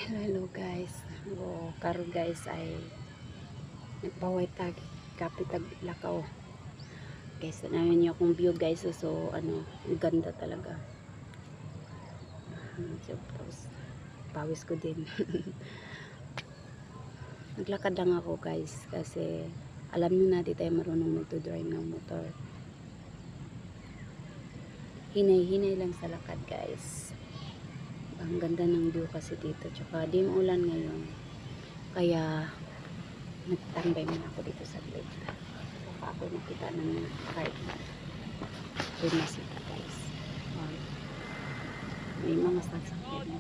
Hello guys. Karon guys ay nagbaway tag kapitag lakaw. Guys, namin niyo akong view guys. So ano, ang ganda talaga. So, tapos pawis ko din. Naglakad lang ako guys kasi alam niyo na di tayo marunong magto-drive ng motor. Hinay-hinay lang sa lakad guys. Ang ganda ng view kasi dito. Tsaka di maulan ngayon. Kaya nagtambay muna ako dito sa gate. Baka ako nakita ng card. Bumasita guys. May mga sasakyan.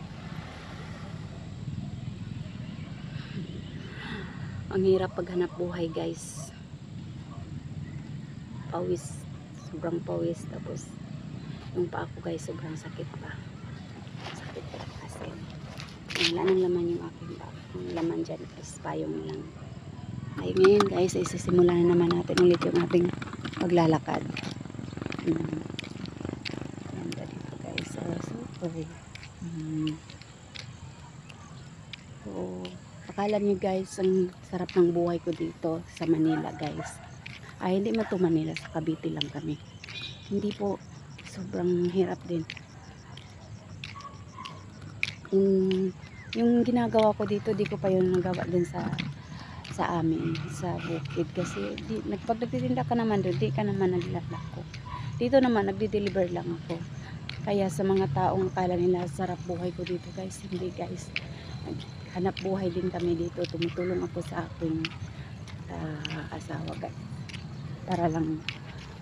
Ang hirap paghanap buhay guys. Pawis. Sobrang pawis. Tapos yung pa ako guys sobrang sakit pa. Sakit pa kasi. Wala nang laman yung aking bag. Ang laman dyan is payong lang. Ay ngayon guys ay sisimulan na naman natin ulit yung ating paglalakad. Ganda dito guys. Super. So, akala nyo guys ang sarap ng buhay ko dito sa Manila guys. Ay hindi man to Manila, sa Cavite lang kami. Hindi po, sobrang hirap din. Yung ginagawa ko dito, di ko pa yun nagawa din sa amin, sa bukid. Kasi pag nagtitinda ka naman doon, di ka naman naglalako. Dito naman, nagdi-deliver lang ako. Kaya sa mga taong akala nila sarap buhay ko dito guys, hindi guys. Hanap buhay din kami dito. Tumutulong ako sa aking asawa guys. Para lang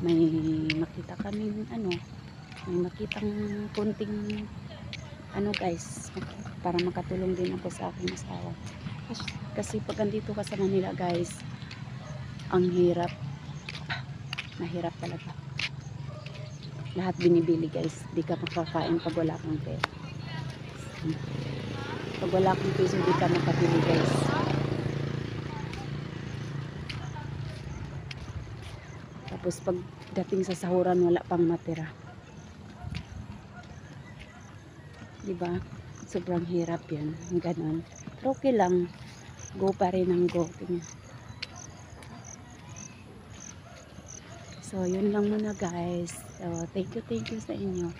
may makita kami may makitang kunting guys, para makatulong din ako sa aking asawa. Kasi pag andito ka sa Manila guys, ang hirap, mahirap talaga. Lahat binibili guys, di ka makakain pag wala kang pera. Pag wala kang piso, di ka makabili guys. Tapos pag dating sa sahuran, wala pang matira. Diba? Sobrang hirap yan. Ganon. Pero okay lang. Go pa rin ang go. So, yun lang muna guys. So, thank you sa inyo.